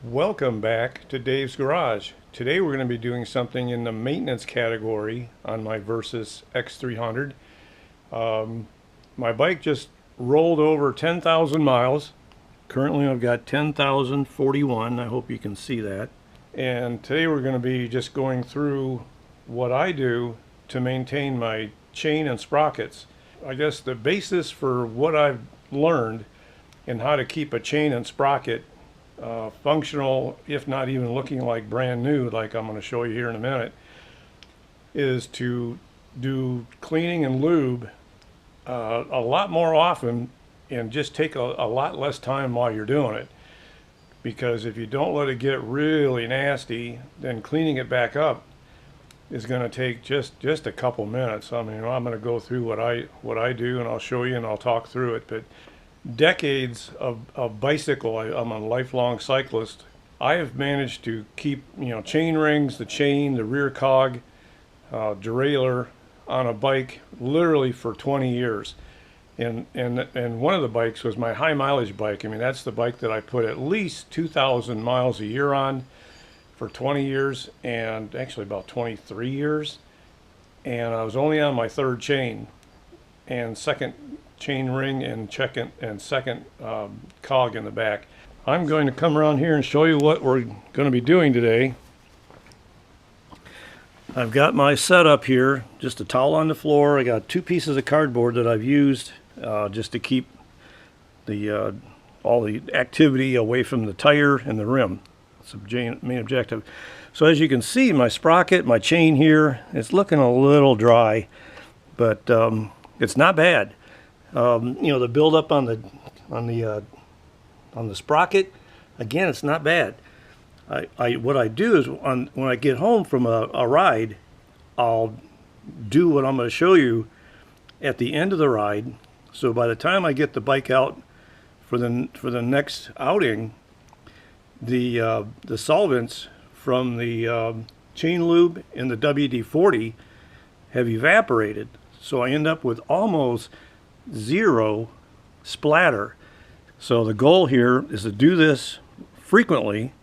Welcome back to Dave's Garage. Today we're going to be doing something in the maintenance category on my Versys X300. My bike just rolled over 10,000 miles. Currently I've got 10,041. I hope you can see that. And today we're going to be just going through what I do to maintain my chain and sprockets. I guess the basis for what I've learned and how to keep a chain and sprocket functional, if not even looking like brand new, like I'm going to show you here in a minute, is to do cleaning and lube a lot more often and just take a lot less time while you're doing it. Because if you don't let it get really nasty, then cleaning it back up is going to take just a couple minutes. I mean, I'm going to go through what I do, and I'll show you and I'll talk through it. But decades of bicycle, I'm a lifelong cyclist. I have managed to keep, chain rings, the chain, the rear cog, derailleur on a bike literally for 20 years. And one of the bikes was my high mileage bike. I mean, that's the bike that I put at least 2,000 miles a year on for 20 years, and actually about 23 years. And I was only on my third chain and second chain ring and second cog in the back. I'm going to come around here and show you what we're going to be doing today. I've got my setup here, just a towel on the floor. I got two pieces of cardboard that I've used just to keep the all the activity away from the tire and the rim. That's the main objective. So as you can see, my sprocket, my chain here, it's looking a little dry, but it's not bad. The buildup on the sprocket, again, it's not bad. What I do is when I get home from a ride, I'll do what I'm going to show you at the end of the ride. So by the time I get the bike out for the next outing, the solvents from the chain lube and the WD40 have evaporated. So I end up with almost zero splatter. So the goal here is to do this frequently,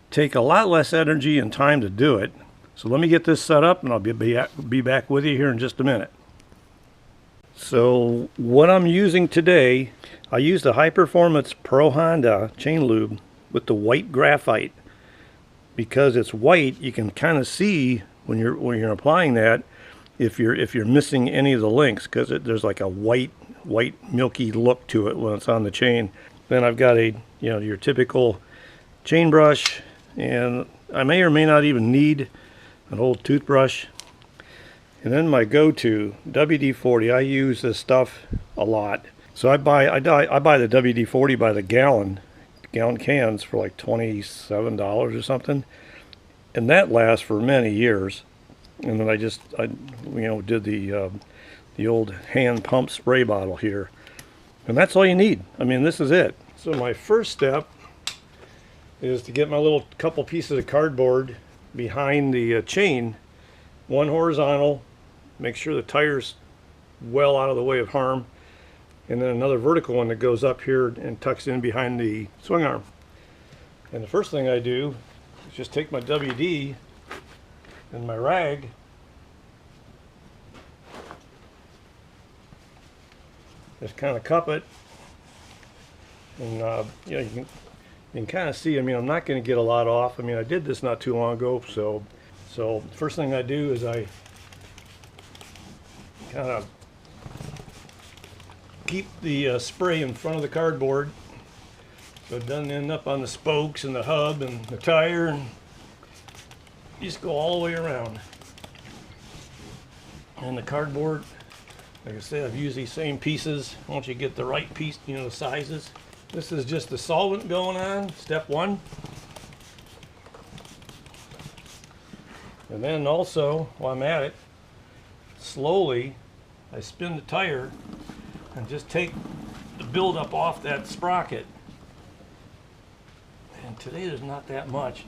take a lot less energy and time to do it. So let me get this set up and I'll be back with you here in just a minute. So what I'm using today, I used the High Performance Pro Honda chain lube with the white graphite. Because it's white, you can kind of see when you're applying that if you're missing any of the links, because there's like a white milky look to it when it's on the chain. Then I've got your typical chain brush, and I may or may not even need an old toothbrush. And then my go-to WD-40. I use this stuff a lot, so I buy the WD-40 by the gallon cans for like $27 or something, and that lasts for many years. And then I did the old hand pump spray bottle here, and that's all you need. I mean, this is it. So my first step is to get my little couple pieces of cardboard behind the chain, one horizontal, make sure the tire's well out of the way of harm, and then another vertical one that goes up here and tucks in behind the swing arm. And the first thing I do is just take my WD and my rag, just kind of cup it, and you can kind of see. I mean, I'm not going to get a lot off. I mean, I did this not too long ago, so first thing I do is I kind of keep the spray in front of the cardboard so it doesn't end up on the spokes and the hub and the tire, and just go all the way around. And the cardboard, like I said, I've used these same pieces. Once you get the right piece, the sizes. This is just the solvent going on, step one. And then also, while I'm at it, slowly I spin the tire and just take the buildup off that sprocket. And today there's not that much.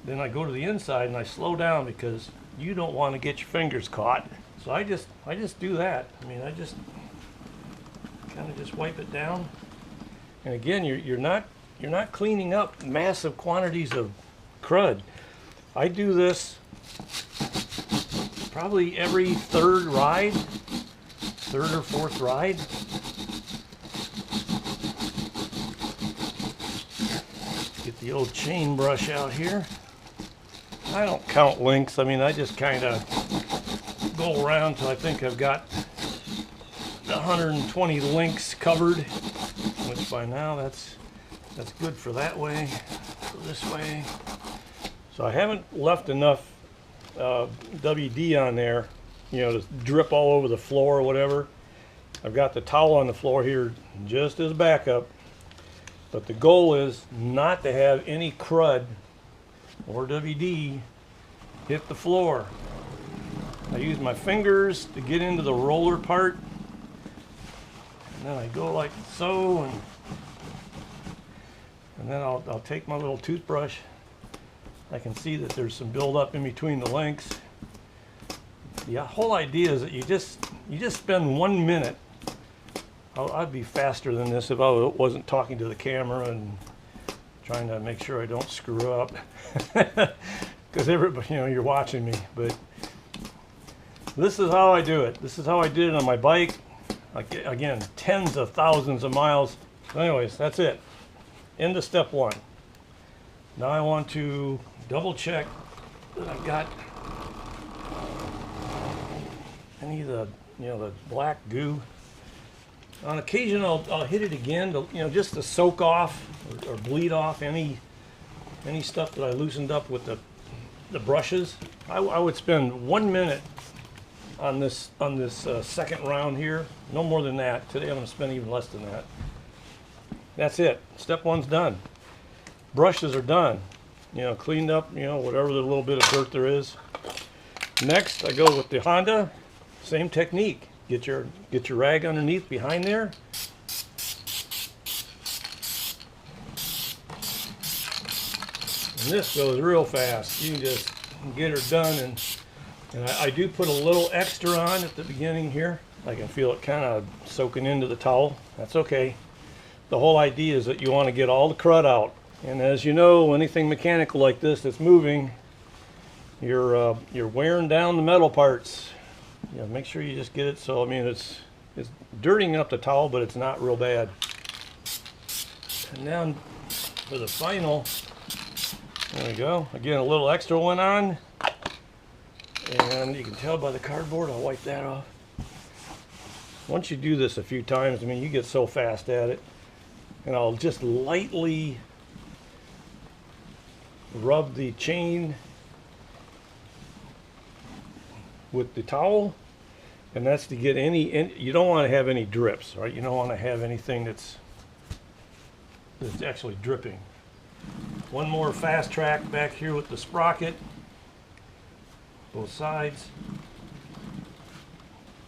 Then I go to the inside and I slow down because you don't want to get your fingers caught. So I just do that. I mean, I just kind of just wipe it down. And again, you're not you're not cleaning up massive quantities of crud. I do this probably every third or fourth ride. Get the old chain brush out here. I don't count links. I mean, I just kind of go around till I think I've got the 120 links covered, which by now that's good for that way, for this way. So I haven't left enough WD on there, you know, to drip all over the floor or whatever. I've got the towel on the floor here just as backup, but the goal is not to have any crud or WD hit the floor. I use my fingers to get into the roller part, and then I go like so, and then I'll take my little toothbrush. I can see that there's some buildup in between the links. The whole idea is that you just spend 1 minute. I'd be faster than this if I wasn't talking to the camera and trying to make sure I don't screw up, because everybody, you know, you're watching me. But this is how I do it. This is how I did it on my bike. Like, again, tens of thousands of miles. So anyways, that's it. Into step one. Now I want to double check that I've got any of the, you know, the black goo. On occasion I'll hit it again to, you know, just to soak off or bleed off any stuff that I loosened up with the brushes. I would spend 1 minute on this second round here. No more than that. Today I'm going to spend even less than that. That's it. Step one's done. Brushes are done. You know, cleaned up, you know, whatever the little bit of dirt there is. Next I go with the Honda. Same technique. Get your rag underneath behind there. And this goes real fast. You can just get her done, and I do put a little extra on at the beginning here. I can feel it kind of soaking into the towel. That's okay. The whole idea is that you want to get all the crud out. And as you know, anything mechanical like this that's moving, you're wearing down the metal parts. You know, make sure you just get it so, I mean, it's dirtying up the towel, but it's not real bad. And then for the final, there we go. Again, a little extra went on, and you can tell by the cardboard. I'll wipe that off. Once you do this a few times, I mean, you get so fast at it. And I'll just lightly rub the chain with the towel, and that's to get any, you don't want to have any drips, right? You don't want to have anything that's actually dripping. One more fast track back here with the sprocket, both sides.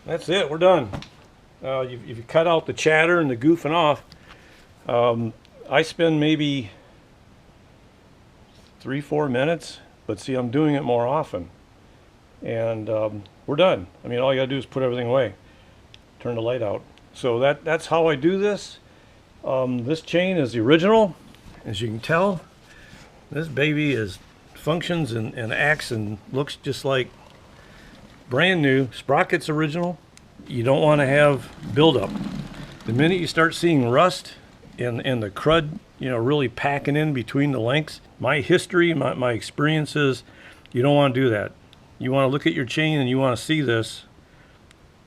That's it, we're done. If you cut out the chatter and the goofing off, I spend maybe 3-4 minutes, but see, I'm doing it more often. And we're done. I mean, all you gotta do is put everything away, turn the light out. So that's how I do this. This chain is the original, as you can tell. This baby functions and acts and looks just like brand new. Sprocket's original. You don't want to have buildup. The minute you start seeing rust and the crud, you know, really packing in between the links, my history, my experiences, you don't want to do that. You want to look at your chain and you want to see this,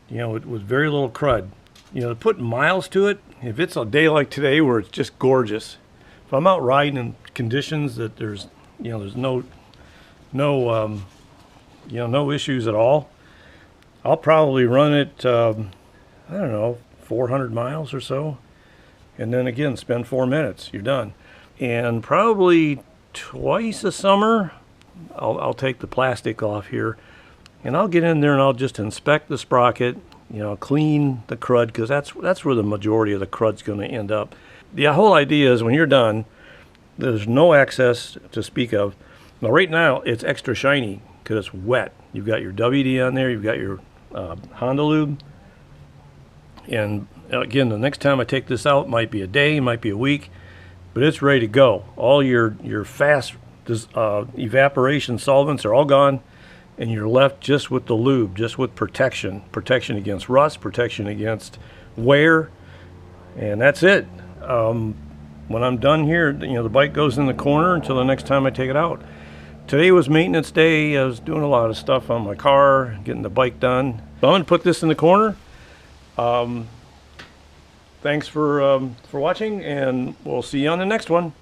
you know, with very little crud. You know, to put miles to it, if it's a day like today where it's just gorgeous, if I'm out riding in conditions that there's no issues at all, I'll probably run it, I don't know, 400 miles or so, and then again spend 4 minutes. You're done. And probably twice a summer, I'll take the plastic off here, and I'll get in there and I'll just inspect the sprocket, you know, clean the crud, because that's where the majority of the crud's going to end up. The whole idea is when you're done, there's no excess to speak of. Now right now it's extra shiny because it's wet. You've got your WD on there, you've got your Honda lube, and again, the next time I take this out, might be a day, might be a week, but it's ready to go. All your fast evaporation solvents are all gone, and you're left just with the lube, just with protection against rust, protection against wear, and that's it. When I'm done here, the bike goes in the corner until the next time I take it out. Today was maintenance day. I was doing a lot of stuff on my car, getting the bike done. So I'm going to put this in the corner. Thanks for watching, and we'll see you on the next one.